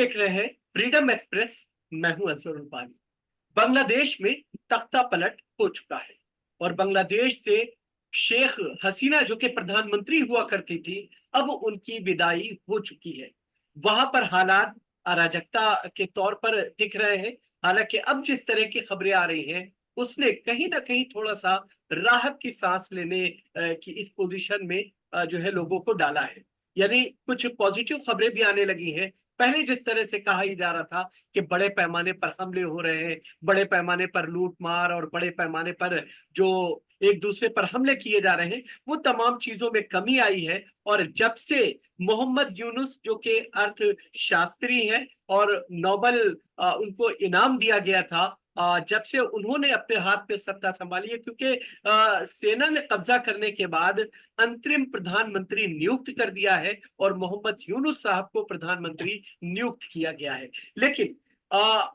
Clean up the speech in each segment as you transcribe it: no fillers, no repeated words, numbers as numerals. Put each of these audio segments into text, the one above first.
देख रहे हैं फ्रीडम एक्सप्रेस। मैं हूं अंसुर पानी। बांग्लादेश में तख्ता पलट हो चुका है और बांग्लादेश से शेख हसीना जो कि प्रधानमंत्री हुआ करती थी, अब उनकी विदाई हो चुकी है। वहां पर हालात अराजकता के तौर पर दिख रहे हैं। हालांकि अब जिस तरह की खबरें आ रही हैं, उसने कहीं ना कहीं थोड़ा सा राहत की सांस लेने की इस पोजीशन में जो है लोगों को डाला है। यानी कुछ पॉजिटिव खबरें भी आने लगी हैं। पहले जिस तरह से कहा ही जा रहा था कि बड़े पैमाने पर हमले हो रहे हैं, बड़े पैमाने पर लूट मार और बड़े पैमाने पर जो एक दूसरे पर हमले किए जा रहे हैं, वो तमाम चीजों में कमी आई है। और जब से मोहम्मद यूनुस जो कि अर्थशास्त्री हैं और नोबेल उनको इनाम दिया गया था, जब से उन्होंने अपने हाथ में सत्ता संभाली है, क्योंकि सेना ने कब्जा करने के बाद अंतरिम प्रधानमंत्री नियुक्त कर दिया है और मोहम्मद यूनुस साहब को प्रधानमंत्री नियुक्त किया गया है। लेकिन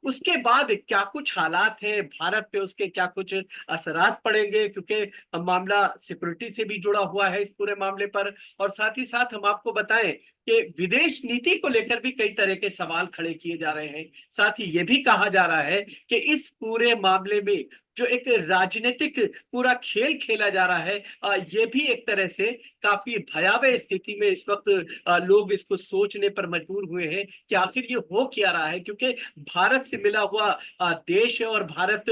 उसके बाद क्या कुछ हालात हैं भारत पे, उसके क्या कुछ असरात पड़ेंगे, क्योंकि मामला सिक्योरिटी से भी जुड़ा हुआ है इस पूरे मामले पर। और साथ ही साथ हम आपको बताएं कि विदेश नीति को लेकर भी कई तरह के सवाल खड़े किए जा रहे हैं। साथ ही ये भी कहा जा रहा है कि इस पूरे मामले में जो एक राजनीतिक पूरा खेल खेला जा रहा है, ये भी एक तरह से काफी भयावह स्थिति में इस वक्त लोग इसको सोचने पर मजबूर हुए हैं कि आखिर ये हो क्या रहा है। क्योंकि भारत से मिला हुआ देश है और भारत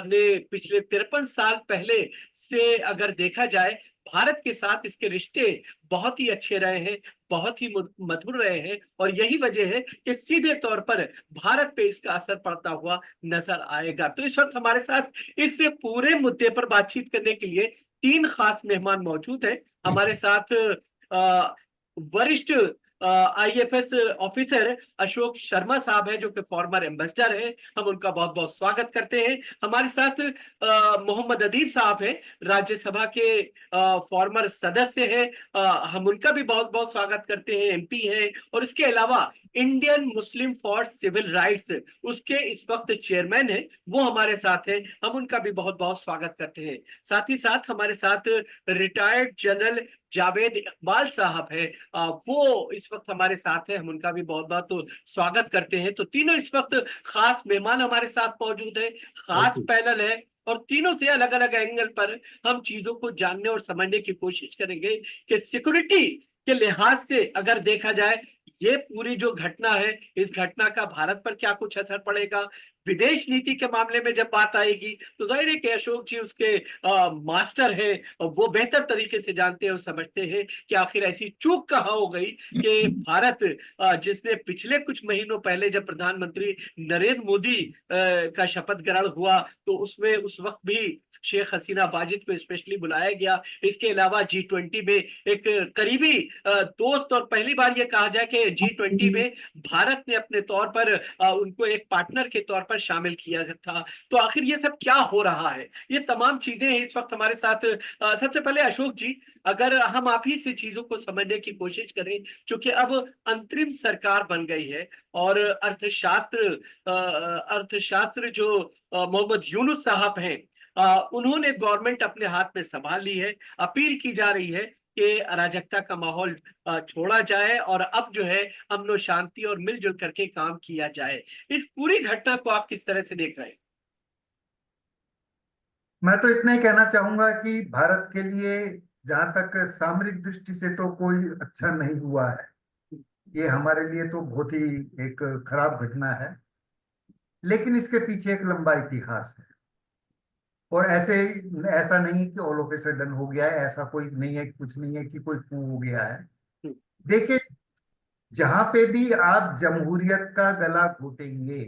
ने पिछले 53 साल पहले से अगर देखा जाए, भारत के साथ इसके रिश्ते बहुत ही अच्छे रहे हैं, बहुत ही मधुर रहे हैं। और यही वजह है कि सीधे तौर पर भारत पे इसका असर पड़ता हुआ नजर आएगा। तो इस वक्त हमारे साथ इस पूरे मुद्दे पर बातचीत करने के लिए तीन खास मेहमान मौजूद हैं। हमारे साथ अ, वरिष्ठ आईएफएस ऑफिसर अशोक शर्मा साहब हैं, जो कि फॉर्मर एम्बेसडर हैं। हम उनका बहुत बहुत स्वागत करते हैं। हमारे साथ मोहम्मद अदीब साहब हैं, राज्यसभा के फॉर्मर सदस्य हैं। हम उनका भी बहुत बहुत स्वागत करते हैं, एमपी हैं। और इसके अलावा Indian Muslim for civil rights, उसके इस वक्त चेयरमैन हैं, वो हमारे साथ हैं। हम उनका भी बहुत बहुत स्वागत करते हैं। साथ ही साथ हमारे साथ रिटायर्ड जनरल जावेद इकबाल साहब हैं, वो इस वक्त हमारे साथ हैं। हम उनका भी बहुत बहुत तो स्वागत करते हैं। तो तीनों इस वक्त खास मेहमान हमारे साथ मौजूद हैं, खास पैनल है और तीनों से अलग अलग एंगल पर हम चीजों को जानने और समझने की कोशिश करेंगे कि सिक्योरिटी के लिहाज से अगर देखा जाए, ये पूरी जो घटना है, इस घटना का भारत पर क्या कुछ असर पड़ेगा। विदेश नीति के मामले में जब बात आएगी तो जाहिर है कि अशोक जी उसके मास्टर हैं और वो बेहतर तरीके से जानते हैं और समझते हैं कि आखिर ऐसी चूक कहाँ हो गई कि भारत, जिसने पिछले कुछ महीनों पहले जब प्रधानमंत्री नरेंद्र मोदी का शपथ ग्रहण हुआ, तो उसमें उस वक्त भी शेख हसीना वाजिद को स्पेशली बुलाया गया। इसके अलावा G20 में एक करीबी दोस्त, और पहली बार ये कहा जाए कि G20 में भारत ने अपने तौर पर उनको एक पार्टनर के तौर पर शामिल किया था। तो आखिर ये सब क्या हो रहा है, ये तमाम चीजें हैं इस वक्त हमारे साथ। सबसे पहले अशोक जी, अगर हम आप ही से चीजों को समझने की कोशिश करें, क्योंकि अब अंतरिम सरकार बन गई है और अर्थशास्त्र जो मोहम्मद यूनुस साहब हैं, उन्होंने गवर्नमेंट अपने हाथ में संभाल ली है। अपील की जा रही है कि अराजकता का माहौल छोड़ा जाए और अब जो है अमन शांति और मिलजुल करके काम किया जाए। इस पूरी घटना को आप किस तरह से देख रहे हैं? मैं तो इतना ही कहना चाहूंगा कि भारत के लिए जहां तक सामरिक दृष्टि से तो कोई अच्छा नहीं हुआ है। ये हमारे लिए तो बहुत ही एक खराब घटना है, लेकिन इसके पीछे एक लंबा इतिहास है। और ऐसा नहीं कि ऑल ऑफ ए सडन हो गया है, ऐसा कोई नहीं है, कुछ नहीं है कि कोई कू हो गया है। देखिए, जहां पे भी आप जमहूरियत का गला घोटेंगे,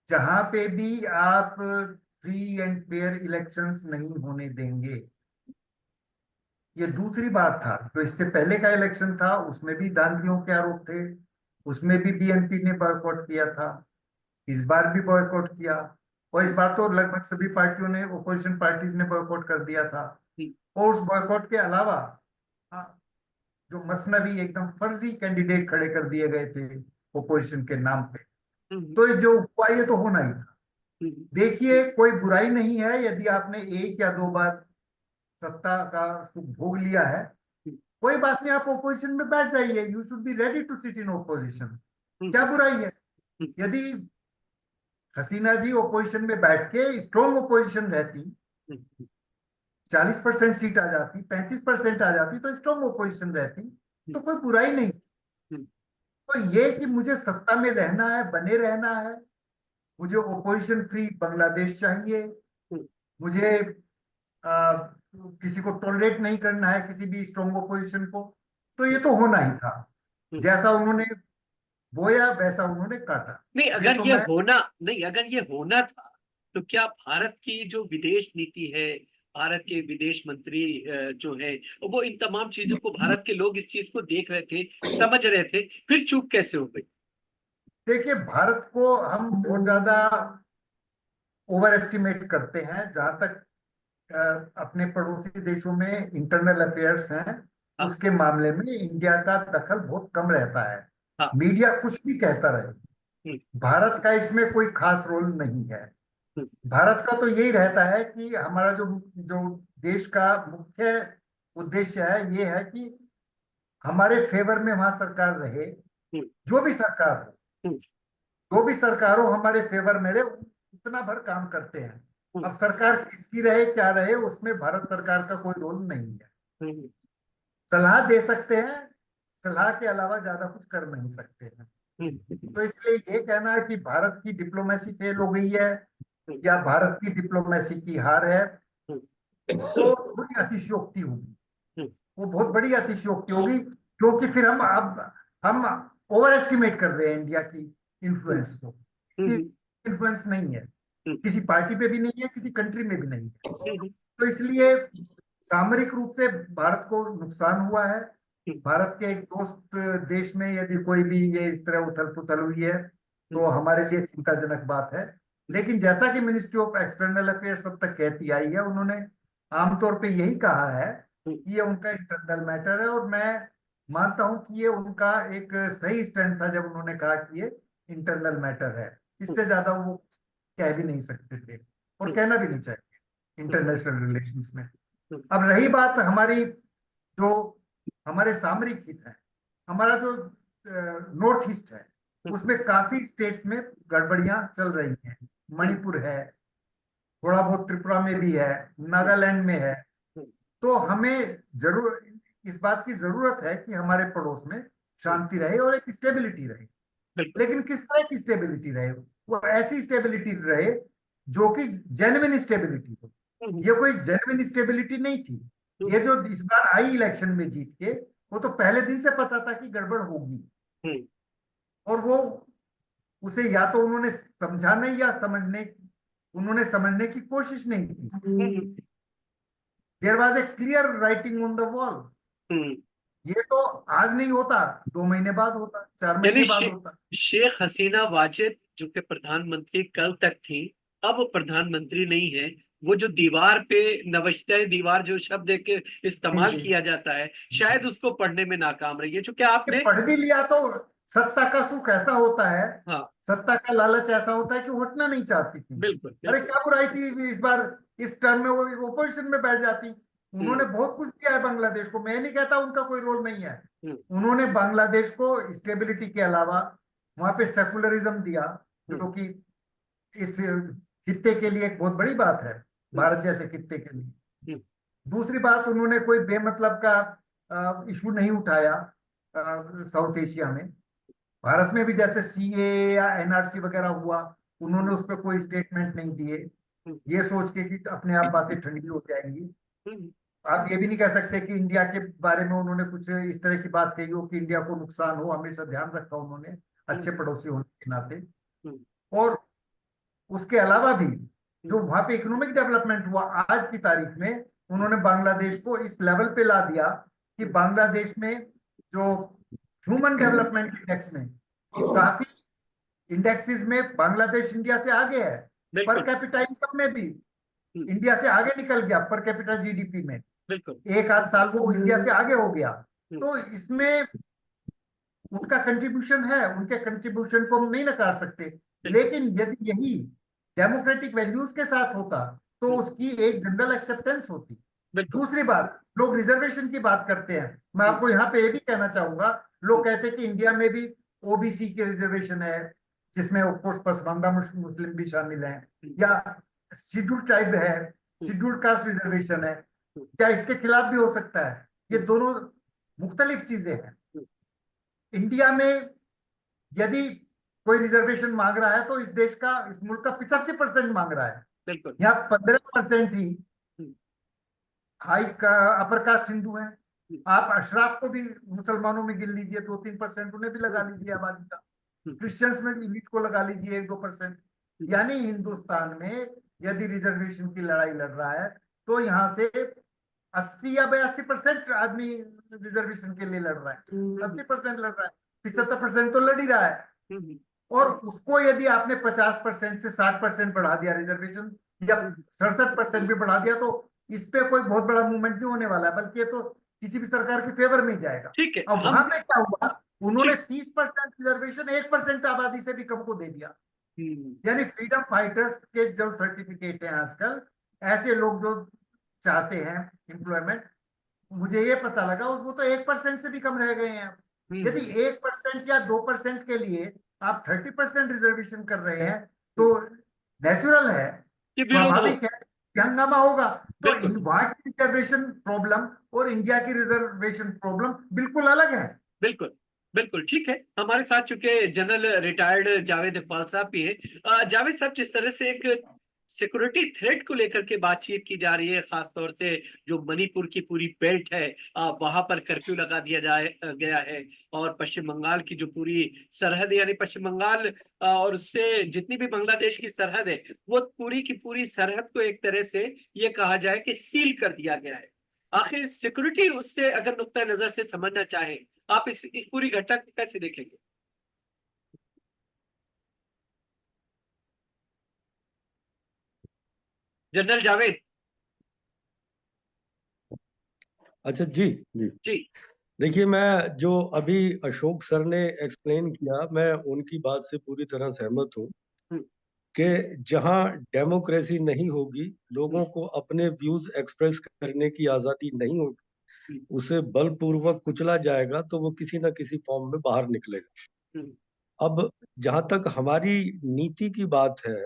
जहां पे भी आप फ्री एंड फेयर इलेक्शंस नहीं होने देंगे, ये दूसरी बात था। तो इससे पहले का इलेक्शन था, उसमें भी धांधलियों के आरोप थे, उसमें भी बीएनपी ने बॉयकॉट किया था, इस बार भी बॉयकॉट किया। और इस बार तो लगभग सभी पार्टियों ने, ओपोजिशन पार्टीज ने बॉयकॉट कर दिया था। और उस बॉयकॉट के अलावा आ, जो मसनवी एकदम फर्जी कैंडिडेट खड़े कर दिए गए थे ओपोजिशन के नाम पे, तो ये जो हुआ ये तो होना ही था। देखिए, कोई बुराई नहीं है यदि आपने एक या दो बार सत्ता का सुख भोग लिया है, कोई बात नहीं, आप ओपोजिशन में बैठ जाइए। You should be ready to sit in opposition. क्या बुराई है? यदि हसीना जी ओपोजिशन में बैठ के स्ट्रॉन्ग ओपोजिशन रहती, 40% सीट आ जाती, 35% आ जाती, तो स्ट्रॉन्ग ओपोजिशन रहती, तो कोई बुराई नहीं। तो ये कि मुझे सत्ता में रहना है, बने रहना है, मुझे ओपोजिशन फ्री बांग्लादेश चाहिए, मुझे किसी को टॉलरेट नहीं करना है, किसी भी स्ट्रॉन्ग ओपोजिशन को, तो ये तो होना ही था। जैसा उन्होंने बोया वैसा उन्होंने काटा। नहीं, ये अगर तो ये मैं होना नहीं, अगर ये होना था तो क्या भारत की जो विदेश नीति है, भारत के विदेश मंत्री जो है, वो इन तमाम चीजों को, भारत के लोग इस चीज को देख रहे थे, समझ रहे थे, फिर चूक कैसे हो गई? देखिए, भारत को हम बहुत ज्यादा ओवर एस्टिमेट करते हैं। जहां तक अपने पड़ोसी देशों में इंटरनल अफेयर्स हैं, हाँ, उसके मामले में इंडिया का दखल बहुत कम रहता है। हाँ। मीडिया कुछ भी कहता रहे, हम्म, भारत का इसमें कोई खास रोल नहीं है। हम्म, भारत का तो यही रहता है कि हमारा जो जो देश का मुख्य उद्देश्य है, ये है कि हमारे फेवर में वहां सरकार रहे, हम्म, जो भी सरकार हो, हम्म, जो भी सरकार हो हमारे फेवर में रहे, उतना भर काम करते हैं। हम्म, अब सरकार किसकी रहे क्या रहे, उसमें भारत सरकार का कोई रोल नहीं है। हम्म, सलाह दे सकते हैं, सलाह के अलावा ज्यादा कुछ कर नहीं सकते हैं। हम्म, तो इसलिए ये कहना है कि भारत की डिप्लोमेसी फेल हो गई है हम्म, या भारत की डिप्लोमेसी की हार है, हम्म, वो बड़ी अतिशयोक्ति होगी। हम्म, वो बहुत बड़ी अतिशयोक्ति होगी, क्योंकि फिर हम ओवर एस्टिमेट कर रहे हैं इंडिया की इन्फ्लुएंस को। हम्म, इन्फ्लुएंस नहीं है, हम्म, किसी पार्टी पे भी नहीं है, किसी कंट्री में भी नहीं है। हम्म, तो इसलिए सामरिक रूप से भारत को नुकसान हुआ है। हम्म, भारत के एक दोस्त देश में यदि कोई भी ये इस तरह उथल पुथल हुई है, तो हमारे लिए चिंताजनक बात है। लेकिन जैसा कि मिनिस्ट्री ऑफ एक्सटर्नल अफेयर्स अब तक कहती आई है, उन्होंने आमतौर पे यही कहा है कि ये उनका इंटरनल मैटर है, और मैं मानता हूं कि ये उनका एक सही स्टैंड था जब उन्होंने कहा कि ये इंटरनल मैटर है। इससे ज्यादा वो कह भी नहीं सकते थे, और कहना भी नहीं चाहिए इंटरनेशनल रिलेशंस में। अब रही बात हमारी, जो हमारे सामरिक हित है, हमारा जो नॉर्थ ईस्ट है, उसमें काफी स्टेट्स में गड़बड़ियां चल रही हैं। मणिपुर है, थोड़ा बहुत त्रिपुरा में भी है, नागालैंड में है। तो हमें जरूर इस बात की जरूरत है कि हमारे पड़ोस में शांति रहे और एक स्टेबिलिटी रहे। बिल्कुल। लेकिन किस तरह की स्टेबिलिटी रहे? वो ऐसी स्टेबिलिटी रहे जो कि जेन्युइन स्टेबिलिटी हो। ये कोई जेन्युइन स्टेबिलिटी नहीं थी। ये जो इस बार आई इलेक्शन में जीत के, वो तो पहले दिन से पता था कि गड़बड़ होगी, और वो उसे या तो उन्होंने समझा नहीं, या उन्होंने समझने की कोशिश नहीं की। There was a clear writing on the wall. ये तो आज नहीं होता, 2 महीने बाद होता, 4 महीने यानी बाद होता। शेख हसीना वाजिद जो कि प्रधानमंत्री कल तक थी, अब प्रधानमंत्री नहीं है। वो जो दीवार पे नवश्ते दीवार जो शब्द एक जी इस्तेमाल जी। किया जाता है, शायद उसको पढ़ने में नाकाम रही है। जो क्या ये आपने। पढ़ भी लिया तो सत्ता का सुख ऐसा होता है, हाँ, सत्ता का लालच ऐसा होता है कि वो हटना नहीं चाहती थी। बिल्कुल, अरे बिल्कुल। क्या बुराई थी इस बार, इस टर्म में वो ओपोजिशन में बैठ जाती। उन्होंने हम्म, बहुत कुछ दिया है बांग्लादेश को, मैं नहीं कहता उनका कोई रोल नहीं है। हम्म, उन्होंने बांग्लादेश को स्टेबिलिटी के अलावा वहां पे सेकुलरिज्म दिया, हम्म, जो कि इस खित्ते के लिए एक बहुत बड़ी बात है, हम्म, भारत जैसे खित्ते के लिए। हम्म, दूसरी बात, उन्होंने कोई बेमतलब का इशू नहीं उठाया साउथ एशिया में। भारत में भी जैसे सीए या एनआरसी वगैरह हुआ, उन्होंने उस पर कोई स्टेटमेंट नहीं दिए, हम्म, ये सोच के कि अपने आप बातें ठंडी हो जाएंगी। हम्म, आप ये भी नहीं कह सकते कि इंडिया के बारे में उन्होंने कुछ इस तरह की बात कही हो कि इंडिया को नुकसान हो, हमेशा ध्यान रखा उन्होंने अच्छे हम्म, पड़ोसी होने के नाते। हम्म, और उसके अलावा भी हम्म, जो वहां पे इकोनॉमिक डेवलपमेंट हुआ आज की तारीख में, उन्होंने बांग्लादेश को इस लेवल पे ला दिया कि हम्म, बांग्लादेश में जो ह्यूमन डेवलपमेंट इंडेक्स में, काफी इंडेक्सेस में बांग्लादेश इंडिया से आगे है। पर बिल्कुल, कैपिटा इनकम में भी हम्म, इंडिया से आगे निकल गया, पर कैपिटा जीडीपी में बिल्कुल, एक आध साल वो इंडिया से आगे हो गया। हम्म, तो इसमें उनका कंट्रीब्यूशन है, उनके कंट्रीब्यूशन को हम नहीं नकार सकते। बिल्कुल, लेकिन यदि यही डेमोक्रेटिक वैल्यूज के साथ होता, तो हम्म, उसकी एक जनरल एक्सेप्टेंस होती। बिल्कुल, दूसरी बात, लोग रिजर्वेशन की बात करते हैं, मैं हम्म, आपको यहाँ पे ये भी कहना चाहूंगा, लोग हम्म, कहते हैं कि इंडिया में भी ओबीसी की रिजर्वेशन है, जिसमें ऑफ कोर्स पसमानदा मुस्लिम भी शामिल हैं, या शेड्यूल ट्राइब है, शेड्यूल कास्ट रिजर्वेशन है, क्या इसके खिलाफ भी हो सकता है? ये दोनों मुख्तलिफ चीजें हैं। इंडिया में यदि कोई रिजर्वेशन मांग रहा है तो इस देश का, इस मुल्क का 85% मांग रहा है। बिल्कुल। यहाँ 15% ही हाई का अपर कास्ट हिंदू हैं। आप अशराफ को भी मुसलमानों में गिन लीजिए, 2-3% उन्हें भी लगा लीजिए आबादी का। क्रिश्चियंस में इलीट को लगा लीजिए 1-2%। यानी हिंदुस्तान में यदि रिजर्वेशन की लड़ाई लड़ रहा है तो यहाँ से 80 या 82% आदमी रिजर्वेशन के लिए लड़ रहा है, 80% लड़ रहा है, 75% तो लड़ ही रहा है। और उसको यदि आपने 50% से 60% बढ़ा दिया रिजर्वेशन, या 67% भी बढ़ा दिया, तो इस पे कोई बहुत बड़ा मूवमेंट नहीं होने वाला है, बल्कि ये तो किसी भी सरकार के फेवर में ही जाएगा। ठीक है। अब वहां पे क्या हुआ, उन्होंने ठीक। 30% रिजर्वेशन 1% आबादी से भी कम को दे दिया। हम्म। यानी फ्रीडम फाइटर्स के जो सर्टिफिकेट हैं आजकल, ऐसे लोग जो चाहते हैं एम्प्लॉयमेंट, मुझे ये पता लगा वो तो 1% से भी कम रह गए हैं। यदि 1% या 2% के लिए आप 30% रिजर्वेशन कर रहे हैं तो नेचुरल है, ये विरोध हो। स्वाभाविक है कि हंगामा होगा। तो बिल्कुल वहां की रिजर्वेशन प्रॉब्लम और इंडिया की रिजर्वेशन प्रॉब्लम बिल्कुल अलग है। बिल्कुल। बिल्कुल ठीक है। हमारे साथ चूंकि जनरल रिटायर्ड जावेद इकबाल साहब भी हैं। जावेद साहब, जिस तरह से एक सिक्योरिटी थ्रेट को लेकर के बातचीत की जा रही है, खासतौर से जो मणिपुर की पूरी बेल्ट है, वहां पर कर्फ्यू लगा दिया गया है, और पश्चिम बंगाल की जो पूरी सरहद है, यानी पश्चिम बंगाल और उससे जितनी भी बांग्लादेश की सरहद है, वो पूरी की पूरी सरहद को एक तरह से ये कहा जाए कि सील कर दिया गया है। आखिर सिक्योरिटी उससे अगर नुक्ता नजर से समझना चाहे, आप इस पूरी घटना को कैसे देखेंगे? जनरल जावेद। अच्छा जी। जी जी। देखिए, मैं जो अभी अशोक सर ने एक्सप्लेन किया, मैं उनकी बात से पूरी तरह सहमत हूँ हम्म। कि जहाँ डेमोक्रेसी नहीं होगी, हम्म। लोगों को अपने व्यूज एक्सप्रेस करने की आज़ादी नहीं होगी, हम्म। उसे बलपूर्वक कुचला जाएगा तो वो किसी ना किसी फॉर्म में बाहर निकलेगा। हम्म। अब जहाँ तक हमारी नीति की बात है,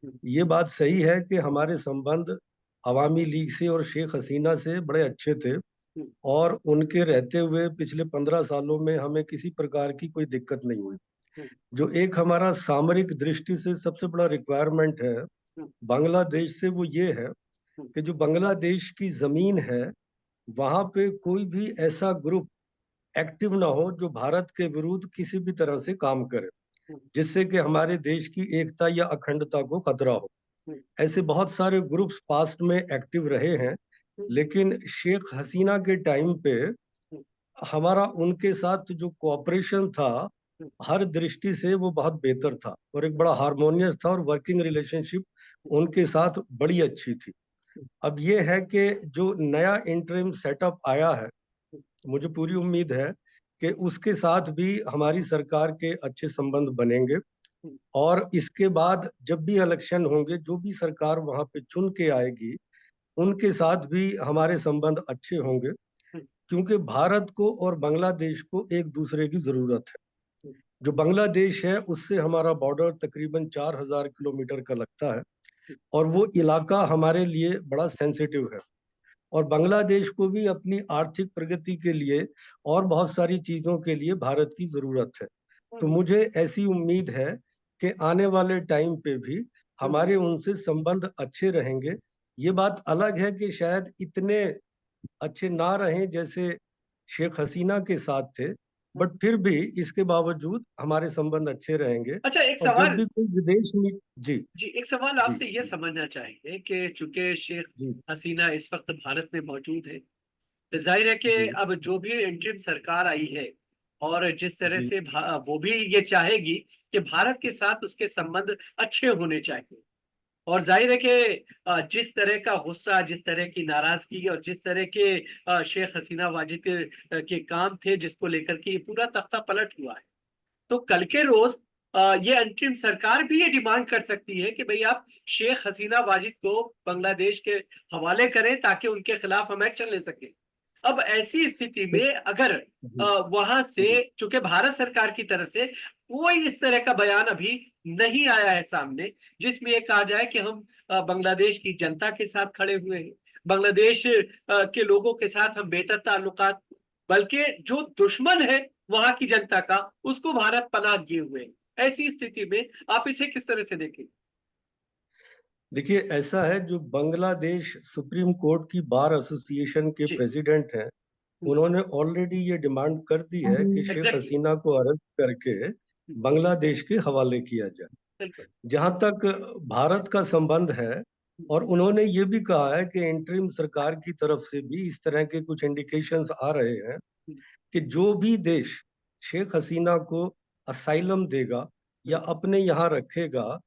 हम्म। ये बात सही है कि हमारे संबंध अवामी लीग से और शेख हसीना से बड़े अच्छे थे, हम्म। और उनके रहते हुए पिछले 15 सालों में हमें किसी प्रकार की कोई दिक्कत नहीं हुई। हम्म। जो एक हमारा सामरिक दृष्टि से सबसे बड़ा रिक्वायरमेंट है हम्म। बांग्लादेश से, वो ये है हम्म। कि जो बांग्लादेश की जमीन है, वहां पे कोई भी ऐसा ग्रुप एक्टिव ना हो जो भारत के विरुद्ध किसी भी तरह से काम करे, हम्म। जिससे कि हमारे देश की एकता या अखंडता को खतरा हो। हम्म। ऐसे बहुत सारे ग्रुप्स पास्ट में एक्टिव रहे हैं, लेकिन शेख हसीना के टाइम पे हमारा उनके साथ जो कोऑपरेशन था, हर दृष्टि से वो बहुत बेहतर था, और एक बड़ा हार्मोनियस था, और वर्किंग रिलेशनशिप उनके साथ बड़ी अच्छी थी। अब ये है कि जो नया इंटरिम सेटअप आया है, मुझे पूरी उम्मीद है कि उसके साथ भी हमारी सरकार के अच्छे संबंध बनेंगे, और इसके बाद जब भी इलेक्शन होंगे, जो भी सरकार वहां पे चुन के आएगी, उनके साथ भी हमारे संबंध अच्छे होंगे, क्योंकि भारत को और बांग्लादेश को एक दूसरे की जरूरत है। जो बांग्लादेश है उससे हमारा बॉर्डर तकरीबन 4000 किलोमीटर का लगता है, और वो इलाका हमारे लिए बड़ा सेंसिटिव है, और बांग्लादेश को भी अपनी आर्थिक प्रगति के लिए और बहुत सारी चीजों के लिए भारत की जरूरत है। तो मुझे ऐसी उम्मीद है कि आने वाले टाइम पे भी हमारे उनसे संबंध अच्छे रहेंगे। ये बात अलग है कि शायद इतने अच्छे ना रहें जैसे शेख हसीना के साथ थे, बट फिर भी इसके बावजूद हमारे संबंध अच्छे रहेंगे। अच्छा, एक और जब सवाल। भी कोई विदेश नीति। जी जी, एक सवाल जी आपसे ये जी समझना चाहेंगे कि चूंकि शेख जी हसीना इस वक्त भारत में मौजूद है, तो जाहिर है कि जी अब जो भी इंटरिम सरकार आई है, और जिस तरह जी से वो भी ये चाहेगी कि भारत के साथ उसके संबंध अच्छे होने चाहिए। और जाहिर है कि जिस तरह का गुस्सा, जिस तरह की नाराजगी, और जिस तरह के शेख हसीना वाजिद के काम थे, जिसको लेकर के ये पूरा तख्ता पलट हुआ है, तो कल के रोज ये अंतरिम सरकार भी ये डिमांड कर सकती है कि भाई आप शेख हसीना वाजिद को बांग्लादेश के हवाले करें, ताकि उनके खिलाफ हम एक्शन ले सकें। अब ऐसी स्थिति में अगर वहां से, चूंकि भारत सरकार की तरफ से कोई इस तरह का बयान अभी नहीं आया है सामने जिसमें ये कहा जाए कि हम बांग्लादेश की जनता के साथ खड़े हुए हैं, बांग्लादेश के लोगों के साथ हम बेहतर ताल्लुकात, बल्कि जो दुश्मन है वहां की जनता का उसको भारत पनाह दिए हुए है। ऐसी स्थिति में आप इसे किस तरह से देखें? देखिए, ऐसा है, जो बांग्लादेश सुप्रीम कोर्ट की बार एसोसिएशन के जी। प्रेसिडेंट हैं, उन्होंने ऑलरेडी ये डिमांड कर दी है कि शेख एग्जैक्टली। हसीना को अरेस्ट करके बांग्लादेश के हवाले किया जाए। बिल्कुल। जहां तक भारत का संबंध है, और उन्होंने ये भी कहा है कि इंटरिम सरकार की तरफ से भी इस तरह के कुछ इंडिकेशंस आ रहे हैं कि जो भी देश शेख हसीना को असाइलम देगा या अपने यहाँ रखेगा,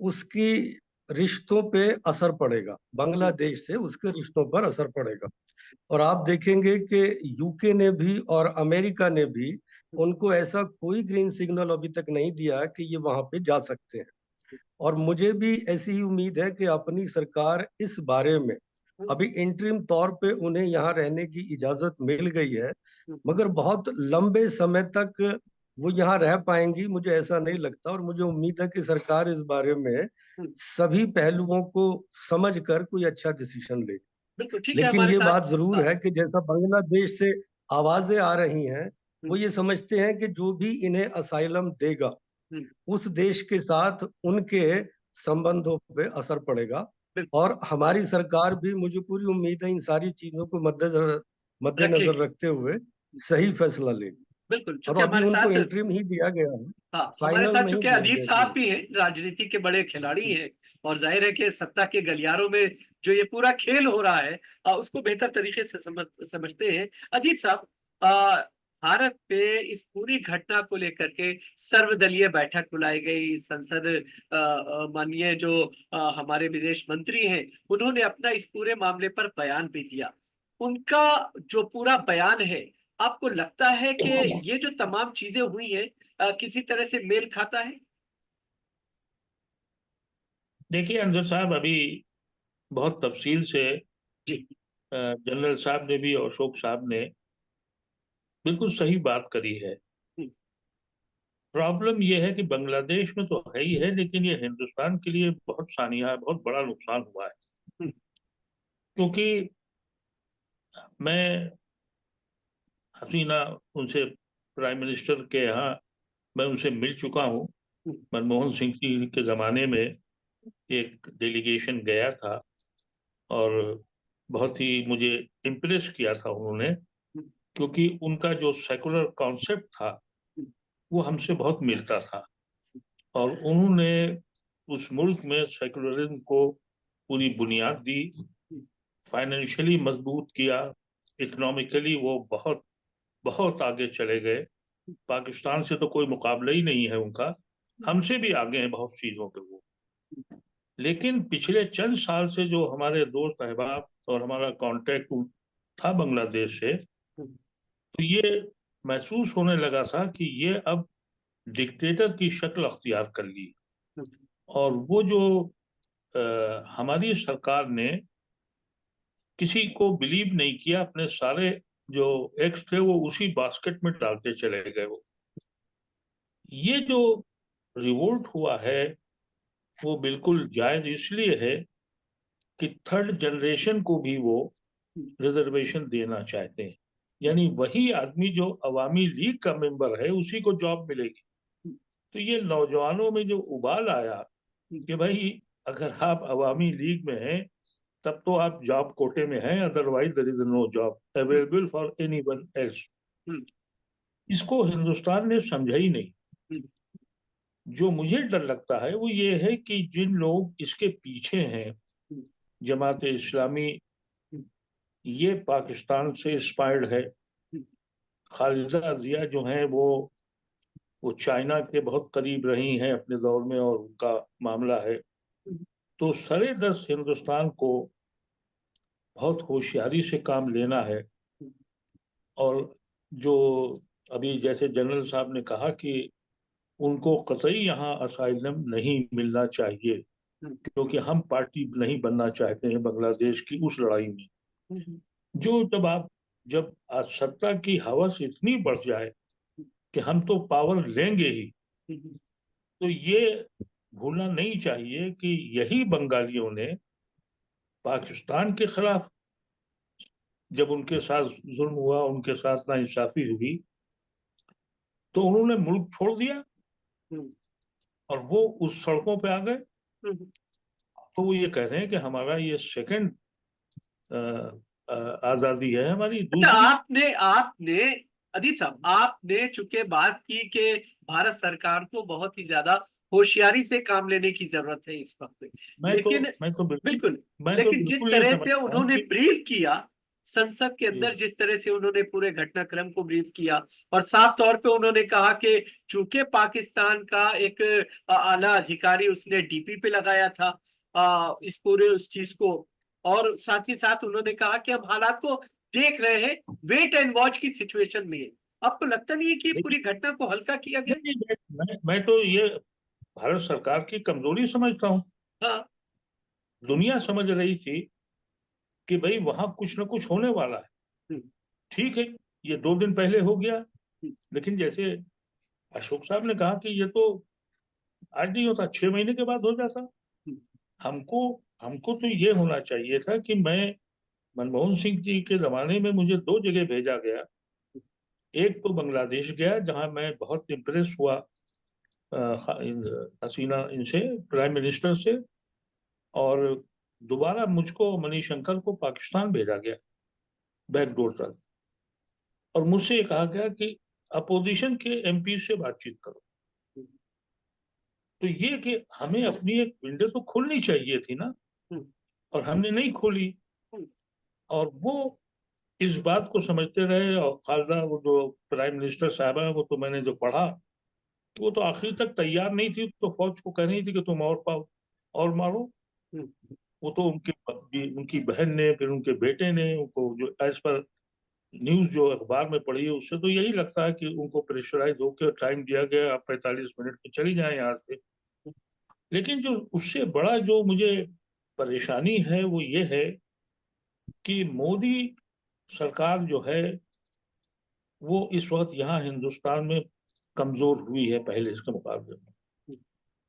उसकी रिश्तों पे असर पड़ेगा, बांग्लादेश से उसके रिश्तों पर असर पड़ेगा। और आप देखेंगे कि यूके ने भी और अमेरिका ने भी उनको ऐसा कोई ग्रीन सिग्नल अभी तक नहीं दिया कि ये वहां पे जा सकते हैं। और मुझे भी ऐसी ही उम्मीद है कि अपनी सरकार इस बारे में, अभी इंटरिम तौर पे उन्हें यहाँ रहने की इजाजत मिल गई है, मगर बहुत लंबे समय तक वो यहाँ रह पाएंगी मुझे ऐसा नहीं लगता। और मुझे उम्मीद है कि सरकार इस बारे में सभी पहलुओं को समझकर कोई अच्छा डिसीजन ले। बिल्कुल ठीक है। लेकिन हमारे ये साथ बात जरूर है कि जैसा बांग्लादेश से आवाजें आ रही हैं, वो ये समझते हैं कि जो भी इन्हें असाइलम देगा उस देश के साथ उनके संबंधों पे असर पड़ेगा। और हमारी सरकार भी, मुझे पूरी उम्मीद है, इन सारी चीजों को मद्देनजर रखेगी। रखते हुए सही फैसला लेगी। बिल्कुल। और चूंकि अभी हमारे उनको साथ, इंटरिम ही दिया गया है, हाँ हमारे फाइनल साथ नहीं चूंकि दिया अदीब गया साहब कि भी हैं, राजनीति के बड़े खिलाड़ी हैं, और जाहिर है कि सत्ता के गलियारों में जो ये पूरा खेल हो रहा है उसको बेहतर तरीके से समझते हैं। अदीब साहब, भारत पे इस पूरी घटना को लेकर के सर्वदलीय बैठक बुलाई गई। संसद माननीय जो हमारे विदेश मंत्री हैं उन्होंने अपना इस पूरे मामले पर बयान भी दिया। उनका जो पूरा बयान है, आपको लगता है कि ये जो तमाम चीजें हुई हैं किसी तरह से मेल खाता है? देखिए अंजर साहब, अभी बहुत तफसील से जी। जनरल साहब ने भी और अशोक साहब ने बिल्कुल सही बात करी है। प्रॉब्लम यह है कि बांग्लादेश में तो है ही है, लेकिन ये हिंदुस्तान के लिए बहुत सानिया है, बहुत बड़ा नुकसान हुआ है। क्योंकि मैं हसीना, उनसे प्राइम मिनिस्टर के यहाँ मैं उनसे मिल चुका हूँ। मनमोहन सिंह जी के ज़माने में एक डेलीगेशन गया था और बहुत ही मुझे इम्प्रेस किया था उन्होंने, क्योंकि उनका जो सेकुलर कॉन्सेप्ट था वो हमसे बहुत मिलता था। और उन्होंने उस मुल्क में सेकुलरिज्म को पूरी बुनियाद दी, फाइनेंशियली मजबूत किया, इकोनॉमिकली वो बहुत बहुत आगे चले गए। पाकिस्तान से तो कोई मुकाबला ही नहीं है उनका, हमसे भी आगे हैं बहुत चीज़ों पे वो। लेकिन पिछले चंद साल से जो हमारे दोस्त अहबाब और हमारा कांटेक्ट था बांग्लादेश से, तो ये महसूस होने लगा था कि ये अब डिक्टेटर की शक्ल अख्तियार कर ली। और वो जो हमारी सरकार ने किसी को बिलीव नहीं किया, अपने सारे जो एक्स थे वो उसी बास्केट में डालते चले गए। वो ये जो रिवोल्ट हुआ है वो बिल्कुल जायज इसलिए है कि थर्ड जनरेशन को भी वो रिजर्वेशन देना चाहते हैं। यानी वही आदमी जो अवामी लीग का मेंबर है उसी को जॉब मिलेगी। तो ये नौजवानों में जो उबाल आया कि भाई अगर आप अवामी लीग में हैं तब तो आप जॉब कोटे में हैं, otherwise there is no job available for anyone else, इसको हिंदुस्तान ने समझा ही नहीं। जो मुझे डर लगता है वो ये है कि जिन लोग इसके पीछे हैं, जमात इस्लामी, ये पाकिस्तान से इंस्पायर्ड है। खालिदा जिया जो हैं वो चाइना के बहुत करीब रही हैं अपने दौर में और उनका मामला है। तो सरे दस हिंदुस्तान को बहुत होशियारी से काम लेना है। और जो अभी जैसे जनरल साहब ने कहा कि उनको कतई यहाँ असाइलम नहीं मिलना चाहिए, क्योंकि हम पार्टी नहीं बनना चाहते हैं बांग्लादेश की उस लड़ाई में। जो जब आप जब सत्ता की हवस इतनी बढ़ जाए कि हम तो पावर लेंगे ही, तो ये भूलना नहीं चाहिए कि यही बंगालियों ने पाकिस्तान के खिलाफ, जब उनके साथ जुल्म हुआ, उनके साथ नाइंसाफी हुई, तो उन्होंने मुल्क छोड़ दिया और वो उस सड़कों पे आ गए। तो वो ये कह रहे हैं कि हमारा ये सेकंड आजादी है, हमारी अच्छा, दूसरी। आपने आपने अदित साहब, आपने चूंकि बात की कि भारत सरकार को बहुत ही ज्यादा होशियारी से काम लेने की जरूरत है इस वक्त, लेकिन मैं तो बिल्कुल, लेकिन जिस बिल्कुल ये तरह से समझता हूँ उन्होंने कि ब्रीफ किया संसद के अंदर, जिस तरह से उन्होंने पूरे घटनाक्रम को ब्रीफ किया, और साफ तौर पे उन्होंने कहा कि चूंकि पाकिस्तान का एक आला अधिकारी उसने डीपी पे लगाया था इस पूरे उस चीज को, और साथ ही साथ उन्होंने कहा कि हम हालात को देख रहे हैं, वेट एंड वॉच की सिचुएशन में है। आपको लगता नहीं है कि पूरी घटना को हल्का किया गया? नहीं, मैं तो ये भारत सरकार की कमजोरी समझता हूँ। हाँ। दुनिया समझ रही थी कि भाई वहां कुछ ना कुछ होने वाला है। ठीक है, ये 2 दिन पहले हो गया, लेकिन जैसे अशोक साहब ने कहा कि ये तो आज नहीं होता, 6 महीने के बाद हो जाता। हमको हमको तो ये होना चाहिए था कि मैं मनमोहन सिंह जी के जमाने में मुझे 2 जगह भेजा गया। एक तो बांग्लादेश गया, जहां मैं बहुत इम्प्रेस हुआ हसीना इनसे, प्राइम मिनिस्टर से, और दोबारा मुझको मणिशंकर को पाकिस्तान भेजा गया बैकडोर से, और मुझसे ये कहा गया कि अपोजिशन के एमपी से बातचीत करो। तो ये कि हमें अपनी एक विंडो तो खोलनी चाहिए थी ना, और हमने नहीं खोली, और वो इस बात को समझते रहे। और खालदा, वो जो प्राइम मिनिस्टर साहब है, वो तो मैंने जो पढ़ा, वो तो आखिर तक तैयार नहीं थी, तो फौज को कह रही थी कि तुम और पाओ और मारो। वो तो उनकी बहन ने, फिर उनके बेटे ने उनको, जो एज पर न्यूज जो अखबार में पढ़ी है, उससे तो यही लगता है कि उनको प्रेशराइज होकर टाइम दिया गया, आप 45 मिनट में चली जाए यहाँ से। लेकिन जो उससे बड़ा जो मुझे परेशानी है वो ये है कि मोदी सरकार जो है वो इस वक्त यहाँ हिंदुस्तान में कमजोर हुई है पहले इसके मुकाबले में।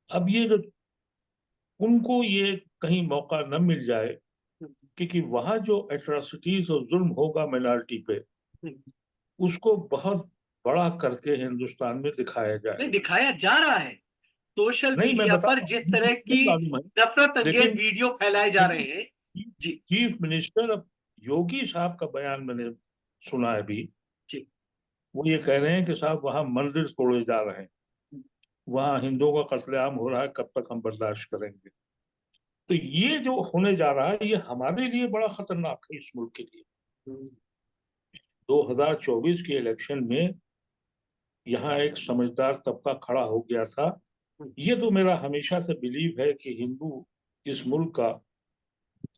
अब ये जो उनको ये कहीं मौका न मिल जाए, क्योंकि वहां जो एट्रोसिटीज और जुल्म होगा माइनॉरिटी पे, उसको बहुत बड़ा करके हिंदुस्तान में दिखाया नहीं, जाए। दिखाया जा रहा है सोशल नहीं, मैं मीडिया बता पर, रहा जिस हूँ, तरह मुझे की नहीं मालूम है, नफरत अंगेज लेकिन वीडियो फैलाए जा रहे हैं। जी। चीफ मिनिस्टर, अब योगी साहब का बयान मैंने सुना है अभी। जी। वो ये कह रहे हैं कि साहब वहां मंदिर तोड़े जा रहे हैं, वहां हिंदुओं का कत्लेआम हो रहा है, कब तक हम बर्दाश्त करेंगे। तो ये जो होने जा रहा है, ये हमारे लिए बड़ा खतरनाक है, इस मुल्क के लिए। 2024 के इलेक्शन में यहाँ एक समझदार तबका खड़ा हो गया था। ये तो मेरा हमेशा से बिलीव है कि हिंदू इस मुल्क का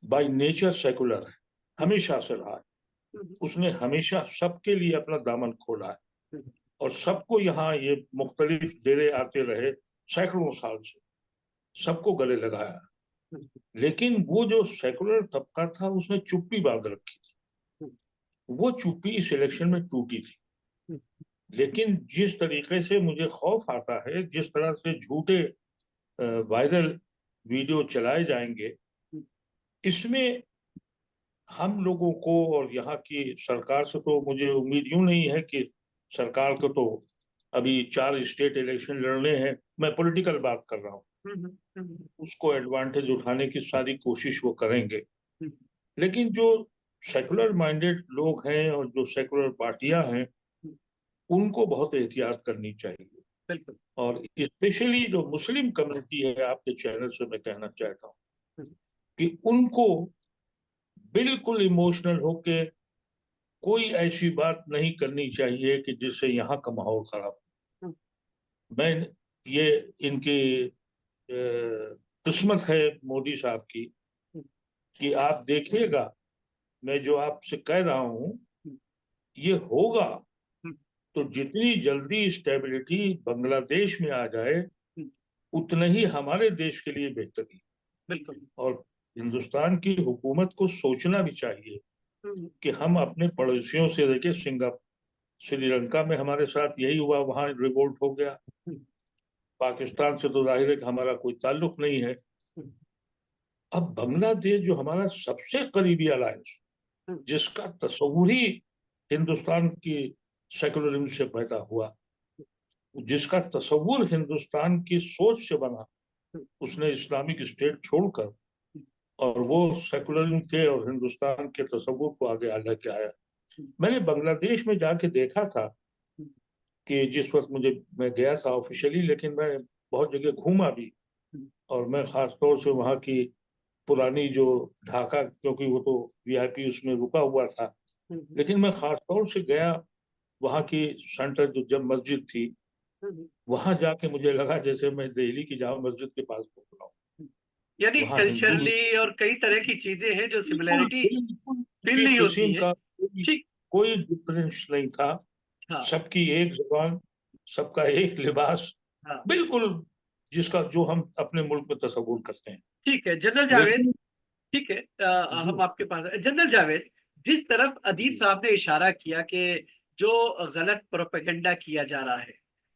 बाय नेचर सेकुलर है, हमेशा से रहा है। उसने हमेशा सबके लिए अपना दामन खोला है, और सबको यहाँ ये मुख्तलिफ डेरे आते रहे सैकड़ों साल से, सबको गले लगाया। लेकिन वो जो सेकुलर तबका था, उसने चुप्पी बांध रखी थी। वो चुप्पी इस इलेक्शन में टूटी थी। लेकिन जिस तरीके से मुझे खौफ आता है, जिस तरह से झूठे वायरल वीडियो चलाए जाएंगे, इसमें हम लोगों को और यहाँ की सरकार से तो मुझे उम्मीद यूं नहीं है कि सरकार को तो अभी 4 स्टेट इलेक्शन लड़ने हैं, मैं पॉलिटिकल बात कर रहा हूँ, उसको एडवांटेज उठाने की सारी कोशिश वो करेंगे। लेकिन जो सेकुलर माइंडेड लोग हैं और जो सेकुलर पार्टियां हैं, उनको बहुत एहतियात करनी चाहिए। बिल्कुल। और स्पेशली जो मुस्लिम कम्युनिटी है, आपके चैनल से मैं कहना चाहता हूँ कि उनको बिल्कुल इमोशनल होके कोई ऐसी बात नहीं करनी चाहिए कि जिससे यहाँ का माहौल खराब हो। मैं ये इनकी किस्मत है मोदी साहब की कि आप देखिएगा, मैं जो आपसे कह रहा हूँ ये होगा, तो जितनी जल्दी स्टेबिलिटी बांग्लादेश में आ जाए, उतना ही हमारे देश के लिए बेहतरी। बिल्कुल। और हिंदुस्तान की हुकूमत को सोचना भी चाहिए कि हम अपने पड़ोसियों से, देखिए सिंगापुर, श्रीलंका में हमारे साथ यही हुआ, वहां रिवोल्ट हो गया। पाकिस्तान से तो जाहिर है कि हमारा कोई ताल्लुक नहीं है। अब बांग्लादेश जो हमारा सबसे करीबी अलायंस, जिसका तस्वुर ही हिंदुस्तान की सेकुलरिज्म से पैदा हुआ, जिसका तस्वुर हिंदुस्तान की सोच से बना, उसने इस्लामिक स्टेट छोड़कर और वो सेकुलरिज्म के और हिंदुस्तान के तस्वुर को आगे लेके आया। मैंने बांग्लादेश में जाके देखा था कि जिस वक्त मैं गया था ऑफिशियली, लेकिन मैं बहुत जगह घूमा भी, और मैं खास तौर से वहाँ की पुरानी जो ढाका, क्योंकि वो तो वीआईपी उसमें रुका हुआ था, लेकिन मैं खास तौर से गया वहाँ की सेंटर जो जब मस्जिद थी, वहां जाके मुझे लगा जैसे मैं दिल्ली की जामा मस्जिद के पास पहुंच रहा हूँ। यानी वहाँ हिंदू कल्चरली और कई तरह की चीजें हैं जो सिमिलैरिटी बिल्कुल फील नहीं होती किस्म है। का ठीक। कोई डिफरेंस नहीं था। हाँ सबकी एक जुबान, सबका एक लिबास, हाँ। बिल्कुल जिसका जो हम अपने मुल्क में तस्वुर करते हैं। ठीक है जनरल जावेद। लेकिन ठीक है जी हम आपके पास जनरल जावेद, जिस तरफ अदीब जी साहब ने इशारा किया कि जो गलत प्रोपेगेंडा किया जा रहा है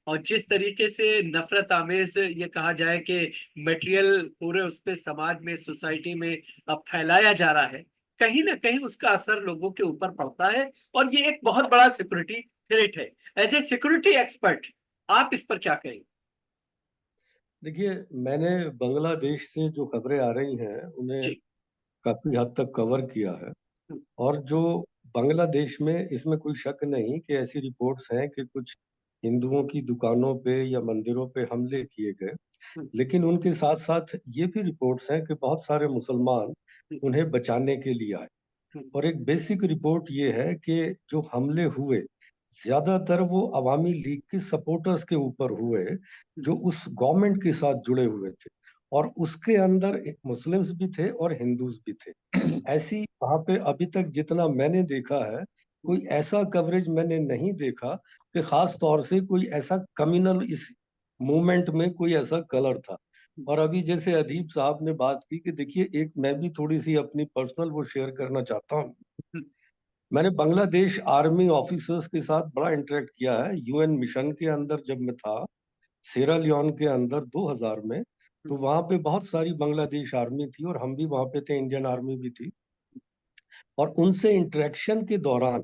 और जिस तरीके से नफरत आमेज ये कहा जाए कि मटेरियल पूरे उस पे समाज में सोसाइटी में अब फैलाया जा रहा है, कहीं ना कहीं उसका असर लोगों के ऊपर पड़ता है और ये एक बहुत बड़ा सिक्योरिटी थ्रेट है। एज ए सिक्योरिटी एक्सपर्ट आप इस पर क्या कहेंगे? देखिए, मैंने बांग्लादेश से जो खबरें आ रही हैं उन्हें जी। काफी हद तक कवर किया है। और जो बांग्लादेश में, इसमें कोई शक नहीं कि ऐसी रिपोर्ट्स हैं कि कुछ हिंदुओं की दुकानों पे या मंदिरों पे हमले किए गए, लेकिन उनके साथ साथ ये भी रिपोर्ट्स हैं कि बहुत सारे मुसलमान उन्हें बचाने के लिए आए। और एक बेसिक रिपोर्ट ये है कि जो हमले हुए ज्यादातर वो अवामी लीग के सपोर्टर्स के ऊपर हुए, जो उस गवर्नमेंट के साथ जुड़े हुए थे, और उसके अंदर मुस्लिम्स भी थे और हिंदूज भी थे। ऐसी वहां पे अभी तक जितना मैंने देखा है, कोई ऐसा कवरेज मैंने नहीं देखा कि खास तौर से कोई ऐसा कम्युनल इस मूवमेंट में कोई ऐसा कलर था। और अभी जैसे अदीब साहब ने बात की कि देखिए, एक मैं भी थोड़ी सी अपनी पर्सनल वो शेयर करना चाहता हूँ। मैंने बांग्लादेश आर्मी ऑफिसर्स के साथ बड़ा इंटरेक्ट किया है यूएन मिशन के अंदर। जब मैं था सेरा लियोन के अंदर 2000 में, तो वहां पे बहुत सारी बांग्लादेश आर्मी थी और हम भी वहां पे थे, इंडियन आर्मी भी थी। और उनसे इंटरेक्शन के दौरान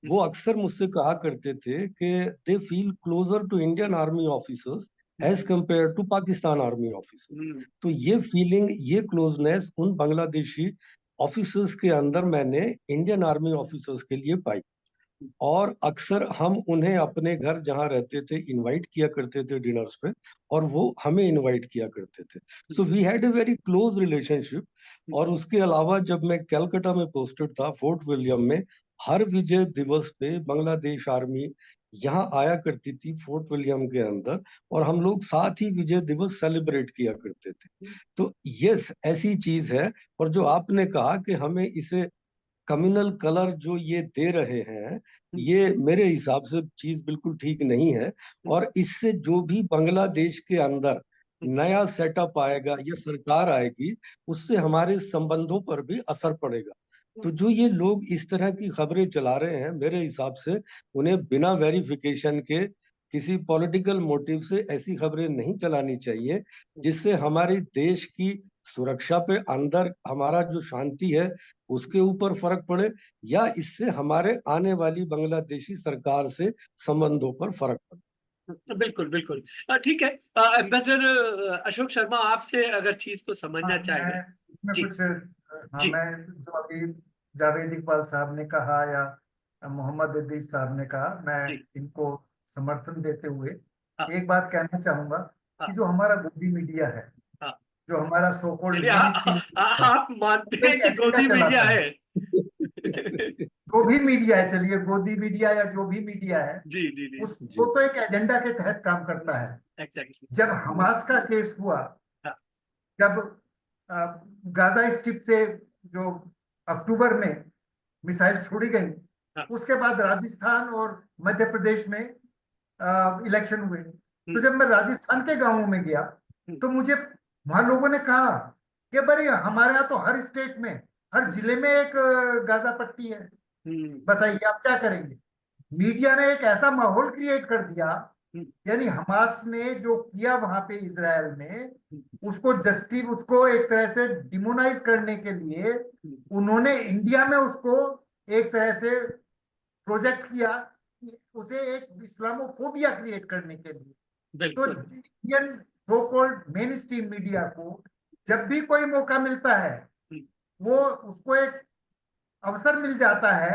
वो अक्सर मुझसे कहा करते थे कि they feel closer to Indian army officers as compare to Pakistan army officers. तो ये फीलिंग, ये क्लोजनेस उन बांग्लादेशी ऑफिसर्स के अंदर मैंने इंडियन आर्मी ऑफिसर्स के लिए पाई। और अक्सर हम उन्हें अपने घर जहाँ रहते थे इनवाइट किया करते थे डिनर्स पे, और वो हमें इनवाइट किया करते थे। So we had a very close relationship. और उसके अलावा जब मैं कलकत्ता में पोस्टेड था फोर्ट विलियम में, हर विजय दिवस पे बांग्लादेश आर्मी यहाँ आया करती थी फोर्ट विलियम के अंदर, और हम लोग साथ ही विजय दिवस सेलिब्रेट किया करते थे। तो यस, ऐसी चीज है। और जो आपने कहा कि हमें इसे कम्युनल कलर जो ये दे रहे हैं, ये मेरे हिसाब से चीज बिल्कुल ठीक नहीं है। और इससे जो भी बांग्लादेश के अंदर नया सेटअप आएगा या सरकार आएगी, उससे हमारे संबंधों पर भी असर पड़ेगा। तो जो ये लोग इस तरह की खबरें चला रहे हैं, मेरे हिसाब से उन्हें बिना वेरिफिकेशन के किसी पॉलिटिकल मोटिव से ऐसी खबरें नहीं चलानी चाहिए, जिससे हमारे देश की सुरक्षा पे, अंदर हमारा जो शांति है उसके ऊपर फर्क पड़े, या इससे हमारे आने वाली बांग्लादेशी सरकार से संबंधों पर फर्क पड़े। बिल्कुल बिल्कुल। ठीक है। एम्बेसडर अशोक शर्मा, आपसे अगर चीज को समझना हाँ, चाहें। मैं इसमें जी कुछ हाँ, जी मैं जो अभी जावेद इकबाल साहब ने कहा या मोहम्मद अदीस साहब ने कहा, मैं जी। इनको समर्थन देते हुए हाँ एक बात कहना चाहूंगा कि हाँ जो हमारा गोदी मीडिया है, हाँ। जो हमारा सो कॉल्ड चलिए मेन स्ट्रीम है, आप मानते वो हैं एक कि एजेंडा गोदी मीडिया चलाता है। है? जो भी मीडिया है, चलिए गोदी मीडिया या जो भी मीडिया है, जी जी जी। उस वो जी तो एक एजेंडा के तहत काम करता है। एग्जैक्टली। जब हमास का केस हुआ, हाँ जब अ, गाजा स्ट्रिप से जो अक्टूबर में मिसाइल छोड़ी गई, हाँ। उसके बाद राजस्थान और मध्य प्रदेश में इलेक्शन हुए। तो हम्म, जब मैं राजस्थान के गांवों में गया, हम्म, तो मुझे वहां लोगों ने कहा कि भाई हमारे यहाँ तो हर स्टेट में हर जिले में एक गाजा पट्टी है। हम्म, बताइए आप क्या करेंगे? मीडिया ने एक ऐसा माहौल क्रिएट कर दिया, हम्म, यानी हमास ने जो किया वहां पे इजराइल में, हम्म, उसको एक तरह से डिमोनाइज करने के लिए उन्होंने इंडिया में उसको एक तरह से प्रोजेक्ट किया, उसे एक इस्लामोफोबिया क्रिएट करने के लिए। तो बिल्कुल। Indian so called main stream media को जब भी कोई मौका मिलता है, हम्म, वो उसको एक अवसर मिल जाता है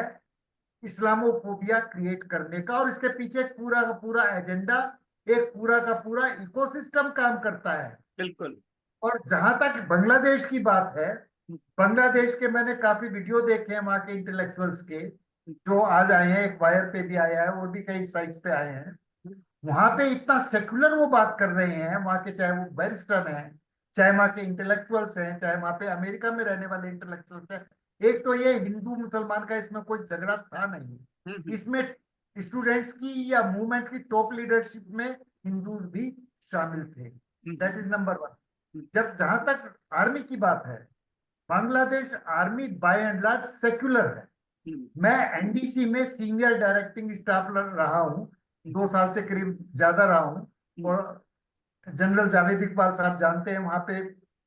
इस्लामोफोबिया क्रिएट करने का, और इसके पीछे एक पूरा का पूरा एजेंडा, एक पूरा का पूरा इकोसिस्टम काम करता है। बिल्कुल। और जहां तक बांग्लादेश की बात है, हम्म, बांग्लादेश के मैंने काफी वीडियो देखे हैं वहां के इंटेलेक्चुअल्स के, जो आज आए हैं, एक वायर पे भी आया है और भी कई साइट्स पे आए हैं। वहां पे इतना सेकुलर वो बात कर रहे हैं वहां के, चाहे वो बैरिस्टर हैं, चाहे वहां के इंटेलेक्चुअल्स हैं, चाहे वहां पे अमेरिका में रहने वाले इंटेलेक्चुअल्स हैं। एक तो ये हिंदू मुसलमान का इसमें कोई झगड़ा था नहीं, हम्म, इसमें स्टूडेंट्स की या मूवमेंट की टॉप लीडरशिप में हिंदू भी शामिल थे। That is number one. जब जहां तक आर्मी की बात है, Bangladesh army by and large secular है। मैं एनडीसी में सीनियर डायरेक्टिंग स्टाफ रहा हूँ, 2 साल से करीब ज्यादा रहा हूँ। और जनरल जावेद इकबाल साहब जानते हैं,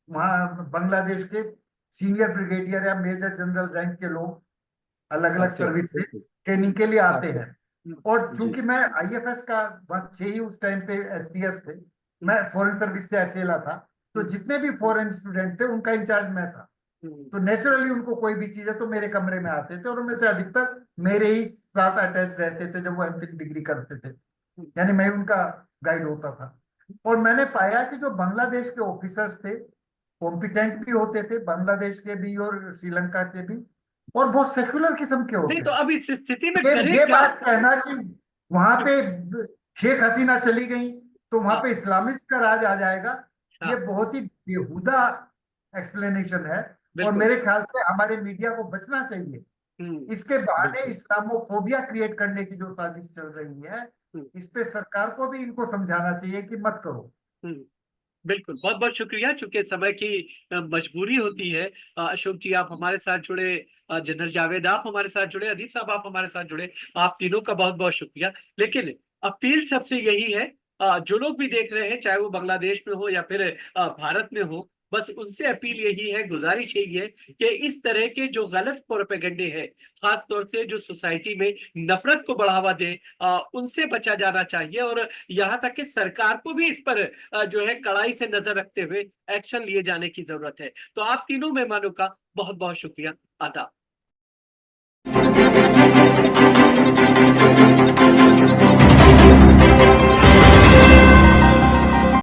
वहाँ बांग्लादेश के सीनियर ब्रिगेडियर या मेजर जनरल रैंक के लोग अलग अलग आते हैं, सर्विस से बिल्कुल ट्रेनिंग के लिए आते आते हैं। और हैं। जी चूंकि मैं आईएफएस का वहाँ 6 ही उस टाइम पे एसडीएस थे, मैं फॉरेन सर्विस से अकेला था, तो जितने भी फॉरेन स्टूडेंट थे उनका इंचार्ज मैं था। तो नेचुरली उनको कोई भी चीज है तो मेरे कमरे में आते थे, और उनमें से अधिकतर मेरे ही साथ अटैच रहते थे जब वो एमफिल डिग्री करते थे, यानी मैं उनका गाइड होता था। और मैंने पाया कि जो बांग्लादेश के ऑफिसर्स थे, कॉम्पिटेंट भी होते थे, बांग्लादेश के भी और श्रीलंका के भी, और बहुत सेक्युलर किस्म के नहीं होते तो थे। अब इस स्थिति में ये करे ये क्या? बात कहना कि वहां जो पे शेख हसीना चली गई तो वहां हाँ, पे इस्लामिस्ट का राज आ जाएगा, ये हाँ, बहुत ही बेहुदा एक्सप्लेनेशन है। और बिल्कुल। मेरे ख्याल से हमारे मीडिया को बचना चाहिए हम्म, इसके बहाने बिल्कुल। इस्लामोफोबिया क्रिएट करने की जो साजिश चल रही है। हम्म, इस पे सरकार को भी इनको समझाना चाहिए कि मत करो। हम्म, बिल्कुल। बहुत बहुत शुक्रिया। चूंकि समय की मजबूरी होती है, अशोक जी आप हमारे साथ जुड़े, जनरल जावेद आप हमारे साथ जुड़े, अदीब साहब आप हमारे साथ जुड़े, आप तीनों का बहुत बहुत शुक्रिया। लेकिन अपील सबसे यही है, जो लोग भी देख रहे हैं, चाहे वो बांग्लादेश में हो या फिर भारत में हो, बस उनसे अपील यही है, गुजारिश यही है कि इस तरह के जो गलत प्रोपेगेंडे हैं, खास तौर से जो सोसाइटी में नफरत को बढ़ावा दे, उनसे बचा जाना चाहिए। और यहाँ तक कि सरकार को भी इस पर जो है कड़ाई से नजर रखते हुए एक्शन लिए जाने की जरूरत है। तो आप तीनों मेहमानों का बहुत बहुत शुक्रिया। आदाब।